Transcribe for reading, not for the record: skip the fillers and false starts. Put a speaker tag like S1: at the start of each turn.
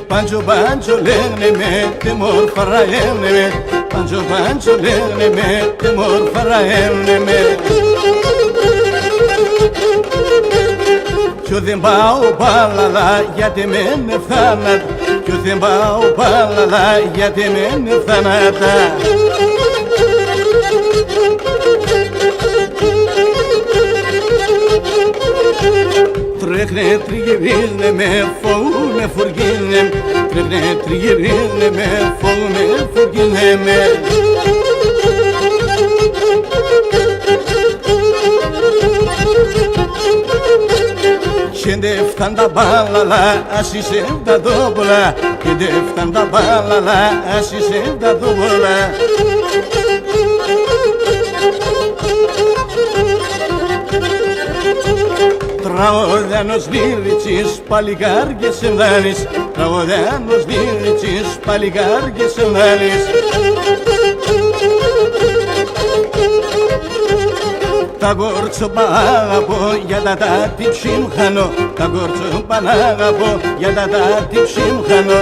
S1: Banjo banjo lerne me temor farayemne me Banjo banjo lerne me temor farayemne me Κι δεν πάω παλαλά γιατί μένε θάνατα Κι δεν πάω παλαλά γιατί μένε θάνατα Τρέχνε τριγυρίζνε με φόβου με φοργίνε Τρέχνε τριγυρίζνε με φόβου με φοργίνε με Και δεν φτάν τα μπάλαλα ας είσαι τα δόμπολα Και δεν φτάν τα μπάλαλα ας είσαι τα δόμπολα Τραγωδιάνος λύριτσης παλικάρκες εμβάλεις Τραγωδιάνος λύριτσης παλικάρκες εμβάλεις Τα κόρτσο πάγαπο για τα τάτι ψήμχανο Τα κόρτσο πάγαπο για τα τάτι ψήμχανο